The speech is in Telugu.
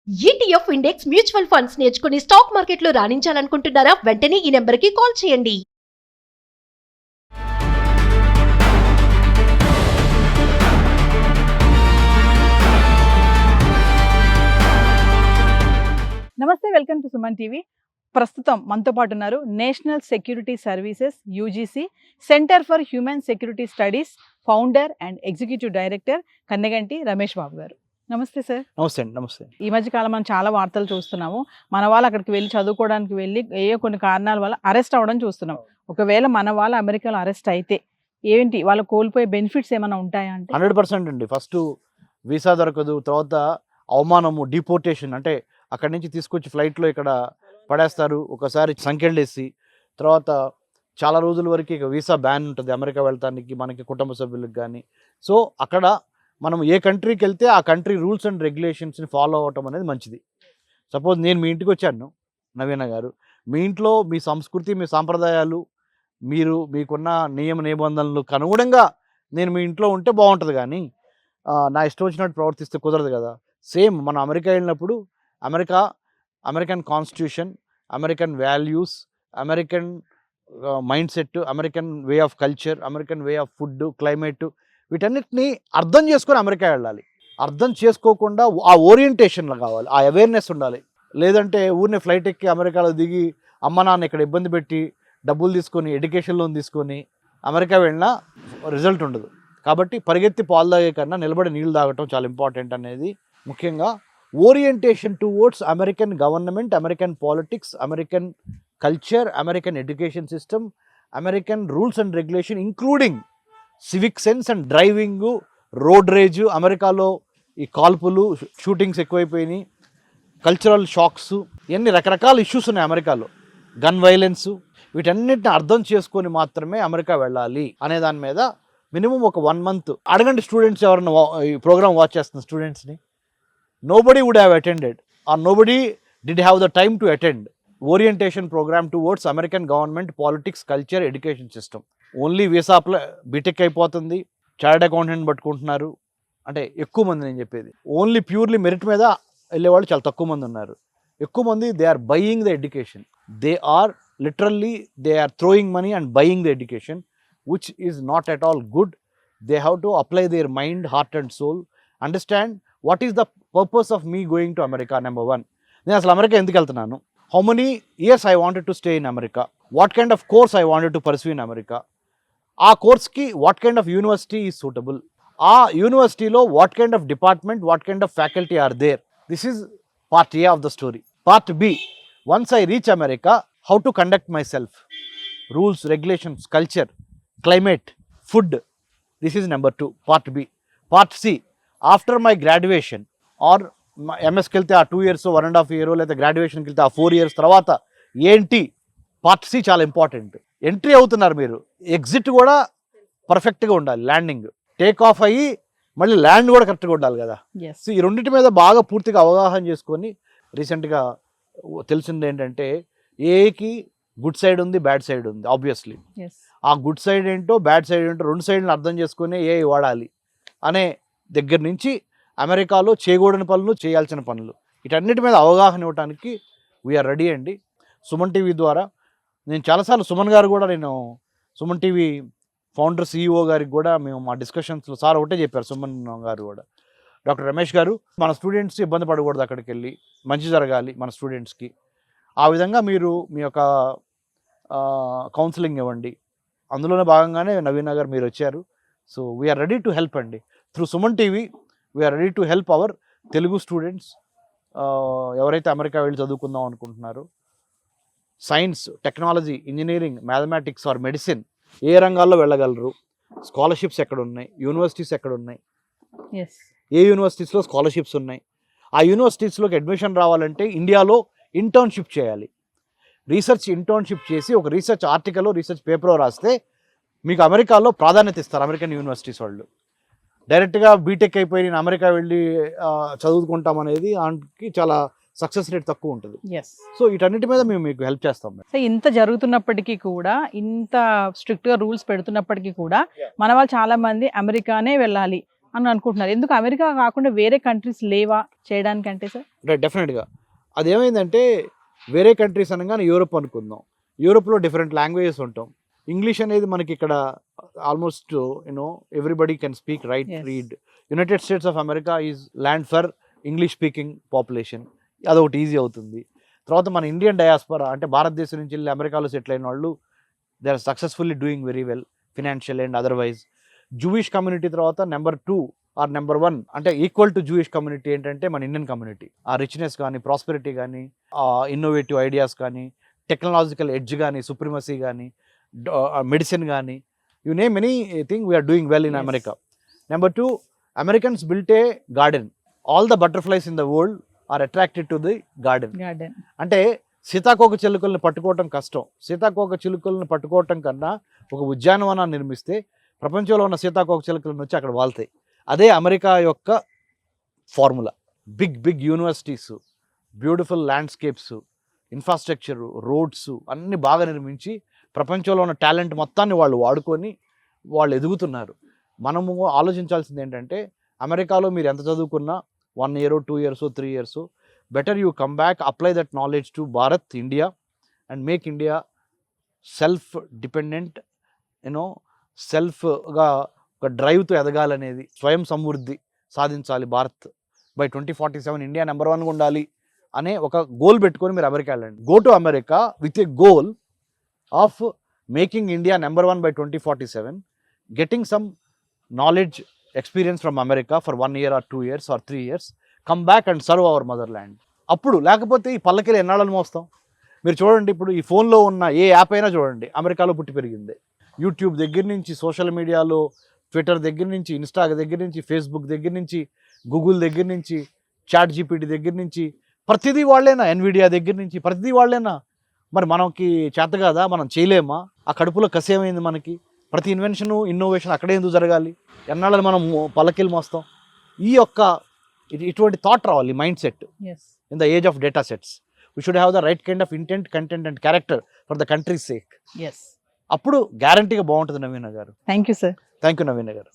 ఈటీఎఫ్ ఇండెక్స్ మ్యూచువల్ ఫండ్స్ నేర్చుకుని స్టాక్ మార్కెట్లో రాణించాలనుకుంటున్నారా? వెంటనే ఈ నెంబర్కి కాల్ చేయండి. నమస్తే, వెల్కమ్ టు సుమన్ టీవీ. ప్రస్తుతం మనతో పాటు ఉన్నారు national security services UGC centre for human security studies founder and executive director Kanneganti Ramesh Babu గారు. నమస్తే సార్. నమస్తే అండి. నమస్తే. ఈ మధ్య కాలం మనం చాలా వార్తలు చూస్తున్నాము. మన వాళ్ళు అక్కడికి వెళ్ళి చదువుకోవడానికి వెళ్ళి కొన్ని కారణాల వల్ల అరెస్ట్ అవ్వడం చూస్తున్నాం. ఒకవేళ మన వాళ్ళు అమెరికాలో అరెస్ట్ అయితే ఏంటి వాళ్ళు కోల్పోయే బెనిఫిట్స్ ఏమైనా ఉంటాయా అంటే? 100% అండి. ఫస్ట్ వీసా దొరకదు, తర్వాత అవమానము, డిపోర్టేషన్, అంటే అక్కడి నుంచి తీసుకొచ్చి ఫ్లైట్లో ఇక్కడ పడేస్తారు, ఒకసారి సంఖ్యలేసి, తర్వాత చాలా రోజుల వరకు ఇక వీసా బ్యాన్ ఉంటుంది అమెరికా వెళ్తానికి మనకి కుటుంబ సభ్యులకు కానీ. సో అక్కడ మనం ఏ కంట్రీకి వెళ్తే ఆ కంట్రీ రూల్స్ అండ్ రెగ్యులేషన్స్ని ఫాలో అవ్వటం అనేది మంచిది. సపోజ్ నేను మీ ఇంటికి వచ్చాను నవీన గారు, మీ ఇంట్లో మీ సంస్కృతి, మీ సాంప్రదాయాలు, మీకున్న నియమ నిబంధనలకు అనుగుణంగా నేను మీ ఇంట్లో ఉంటే బాగుంటుంది, కానీ నా ఇష్టం వచ్చినట్టు ప్రవర్తిస్తే కుదరదు కదా. సేమ్ మనం అమెరికా వెళ్ళినప్పుడు American constitution, American values, American mind set, American way of culture, American way of food, climate, వీటన్నిటిని అర్థం చేసుకొని అమెరికా వెళ్ళాలి. అర్థం చేసుకోకుండా ఆ ఓరియంటేషన్లో కావాలి, ఆ అవేర్నెస్ ఉండాలి. లేదంటే ఊరినే ఫ్లైట్ ఎక్కి అమెరికాలో దిగి అమ్మ నాన్న ఇక్కడ ఇబ్బంది పెట్టి డబ్బులు తీసుకొని ఎడ్యుకేషన్ లోన్ తీసుకొని అమెరికా వెళ్ళినా రిజల్ట్ ఉండదు. కాబట్టి పరిగెత్తి పాలు తాగే కన్నా నిలబడి నీళ్ళు తాగటం చాలా ఇంపార్టెంట్ అనేది. ముఖ్యంగా orientation towards American government, American politics, American culture, American education system, American rules and regulation, including civic sense and driving, road rage. అమెరికాలో ఈ కాల్పులు, షూటింగ్స్ ఎక్కువైపోయినాయి, కల్చరల్ షాక్స్, ఇవన్నీ రకరకాల ఇష్యూస్ ఉన్నాయి అమెరికాలో, గన్ వైలెన్స్. వీటన్నిటిని అర్థం చేసుకొని మాత్రమే అమెరికా వెళ్ళాలి అనే దాని మీద మినిమం ఒక 1 month అడగండి స్టూడెంట్స్, ఎవరైనా ఈ ప్రోగ్రామ్ వాచ్ చేస్తున్న స్టూడెంట్స్ని. Nobody would have attended or nobody did have the time to attend orientation program towards American government, politics, culture, education system. Only visa apply, BTech అయిపోతుంది, చార్టెడ్ అకౌంటెంట్ పట్టుకుంటున్నారు. అంటే ఎక్కువ మంది, నేను చెప్పేది ఓన్లీ ప్యూర్లీ మెరిట్ మీద వెళ్ళేవాళ్ళు చాలా తక్కువ మంది ఉన్నారు. ఎక్కువ మంది they are buying the education, they are literally they are throwing money and buying the education, which is not at all good. They have to apply their mind, heart and soul, understand what is the purpose of me going to America. Number 1, నేను అసలు అమెరికా ఎందుకు వెళ్తున్నాను, how many years I wanted to stay in America, what kind of course I wanted to pursue in America, ఆ కోర్స్కి what kind of university is suitable, ఆ యూనివర్సిటీలో what kind of department, what kind of faculty are there. This is part A of the story. Part B, once I reach America, how to conduct myself, rules, regulations, culture, climate, food. This is number 2, part B. Part C, after my graduation or MS ki velte 2 years 1.5 years లేదా గ్రాడ్యుయేషన్ ki velte 4 years తర్వాత ఏంటి, పార్ట్ సి చాలా ఇంపార్టెంట్. ఎంట్రీ అవుతున్నారు మీరు, ఎగ్జిట్ కూడా పర్ఫెక్ట్గా ఉండాలి, ల్యాండింగ్, టేక్ ఆఫ్ అయ్యి మళ్ళీ ల్యాండ్ కూడా కరెక్ట్గా ఉండాలి కదా. సో ఈ రెండింటి మీద బాగా పూర్తిగా అవగాహన చేసుకొని, రీసెంట్గా తెలిసింది ఏంటంటే ఏకి గుడ్ సైడ్ ఉంది, బ్యాడ్ సైడ్ ఉంది. ఆబ్వియస్లీ ఆ గుడ్ సైడ్ ఏంటో, బ్యాడ్ సైడ్ ఏంటో, రెండు సైడ్ని అర్థం చేసుకుని ఏ వాడాలి అనే దగ్గర నుంచి అమెరికాలో చేయకూడని పనులు, చేయాల్సిన పనులు, వీటన్నిటి మీద అవగాహన ఇవ్వడానికి వీఆర్ రెడీ అండి. సుమన్ టీవీ ద్వారా నేను చాలాసార్లు సుమన్ గారు కూడా, నేను సుమన్ టీవీ ఫౌండర్ CEO గారికి కూడా మేము మా డిస్కషన్స్లో సార్ ఒకటే చెప్పారు, సుమన్ గారు కూడా, డాక్టర్ రమేష్ గారు, మన స్టూడెంట్స్ ఇబ్బంది పడకూడదు, అక్కడికి వెళ్ళి మంచి జరగాలి మన స్టూడెంట్స్కి, ఆ విధంగా మీరు మీ యొక్క కౌన్సిలింగ్ ఇవ్వండి. అందులోనే భాగంగానే నవీన గారు మీరు వచ్చారు. So we are ready to help అండి. Through Suman TV we are ready to help our Telugu students, ఎవరైతే అమెరికా వెళ్ళి చదువుకుందాం అనుకుంటున్నారో, science, technology, engineering, mathematics or medicine, ఏ రంగాల్లో వెళ్ళగలరు, స్కాలర్షిప్స్ ఎక్కడ ఉన్నాయి, యూనివర్సిటీస్ ఎక్కడ ఉన్నాయి, ఏ యూనివర్సిటీస్లో స్కాలర్షిప్స్ ఉన్నాయి, ఆ యూనివర్సిటీస్లోకి అడ్మిషన్ రావాలంటే ఇండియాలో ఇంటర్న్షిప్ చేయాలి. రీసెర్చ్ ఇంటర్న్షిప్ చేసి ఒక రీసెర్చ్ ఆర్టికల్, రీసెర్చ్ పేపర్ రాస్తే మీకు అమెరికాలో ప్రాధాన్యత ఇస్తారు అమెరికన్ యూనివర్సిటీస్ వాళ్ళు. డైరెక్ట్గా బీటెక్ అయిపోయి నేను అమెరికా వెళ్ళి చదువుకుంటాం అనేది దానికి చాలా సక్సెస్ రేట్ తక్కువ ఉంటుంది. సో వీటన్నిటి మీద మేము మీకు హెల్ప్ చేస్తాం. సో ఇంత జరుగుతున్నప్పటికీ కూడా, ఇంత స్ట్రిక్ట్గా రూల్స్ పెడుతున్నప్పటికీ కూడా మన వాళ్ళు చాలా మంది అమెరికానే వెళ్ళాలి, అని అనుకుంటున్నారు. ఎందుకు అమెరికా కాకుండా వేరే కంట్రీస్ లేవా చేయడానికంటే సార్? అంటే డెఫినెట్గా అదేమైందంటే వేరే కంట్రీస్ అనగానే యూరోప్ అనుకుందాం. యూరోప్లో డిఫరెంట్ లాంగ్వేజెస్ ఉంటాం. ఇంగ్లీష్ అనేది మనకి ఇక్కడ almost everybody can speak, right, Yes. Read. United states of America is land for English speaking population. అదొకటి ఈజీ అవుతుంది. తర్వాత మన ఇండియన్ డయాస్పరా అంటే భారతదేశం నుంచి వెళ్ళి అమెరికాలో సెటిల్ అయిన వాళ్ళు they are successfully doing very well financial and otherwise. Jewish community తర్వాత నెంబర్ 2 ఆర్ నెంబర్ 1 అంటే ఈక్వల్ టు జూయిష్ కమ్యూనిటీ ఏంటంటే మన ఇండియన్ కమ్యూనిటీ. ఆ రిచ్నెస్ కానీ, ప్రాస్పెరిటీ కానీ, ఆ ఇన్నోవేటివ్ ఐడియాస్ కానీ, టెక్నాలజికల్ ఎడ్జ్ కానీ, సుప్రిమసీ కానీ, మెడిసిన్ కానీ, you name anything we are doing well in Yes. America. Number 2, Americans built a garden. All the butterflies in the world are attracted to the garden. Garden. అంటే సీతాకోక చిలుకల్ని పట్టుకోవటం కష్టం. సీతాకోక చిలుకల్ని పట్టుకోవటం కన్నా ఒక ఉద్యానవనాన్ని నిర్మిస్తే ప్రపంచంలో ఉన్న సీతాకోక చిలుకలను వచ్చి అక్కడ వాళ్తాయి. అదే అమెరికా యొక్క formula. Big big universities, beautiful landscapes, infrastructure, roads అన్నీ బాగా నిర్మించి ప్రపంచంలో ఉన్న టాలెంట్ మొత్తాన్ని వాళ్ళు వాడుకొని వాళ్ళు ఎదుగుతున్నారు. మనము ఆలోచించాల్సింది ఏంటంటే అమెరికాలో మీరు ఎంత చదువుకున్నా 1 year, 2 years, 3 years, better you come back, apply that knowledge to Bharat, India, and make India self-dependent, సెల్ఫ్గా ఒక డ్రైవ్తో ఎదగాలనేది, స్వయం సమృద్ధి సాధించాలి భారత్. బై 2047 ఇండియా నెంబర్ 1గా ఉండాలి అనే ఒక గోల్ పెట్టుకొని మీరు అమెరికా వెళ్ళండి. Go to America with a goal of making India number 1 by 2047, getting some knowledge, experience from America for 1 year or 2 years or 3 years, come back and serve our motherland. అప్పుడు లేకపోతే ఈ పల్లకిలు ఎన్నాళ్ళని మోస్తాం? మీరు చూడండి, ఇప్పుడు ఈ ఫోన్లో ఉన్న ఏ యాప్ అయినా చూడండి అమెరికాలో పుట్టి పెరిగింది. యూట్యూబ్ దగ్గర నుంచి, సోషల్ మీడియాలో ట్విట్టర్ దగ్గర నుంచి, ఇన్స్టా దగ్గర నుంచి, ఫేస్బుక్ దగ్గర నుంచి, గూగుల్ దగ్గర నుంచి, చాట్ జీపీటీ దగ్గర నుంచి, ప్రతిదీ వాళ్ళేనా? ఎన్విడియా దగ్గర నుంచి ప్రతిదీ వాళ్ళేనా? మరి మనకి చేత కాదా? మనం చేయలేమా? ఆ కడుపులో కసేమైంది మనకి? ప్రతి ఇన్వెన్షను, ఇన్నోవేషన్ అక్కడే ఎందుకు జరగాలి? ఎన్నాళ్ళని మనం పల్లకిలు మోస్తాం? ఈ యొక్క ఇటువంటి థాట్ రావాలి, mind set. Yes. In the age of data sets we should have the right kind of intent, content and character for the country sake. Yes. అప్పుడు గ్యారంటీగా బాగుంటుంది నవీన గారు. Thank you, sir. Thank you Naveena గారు.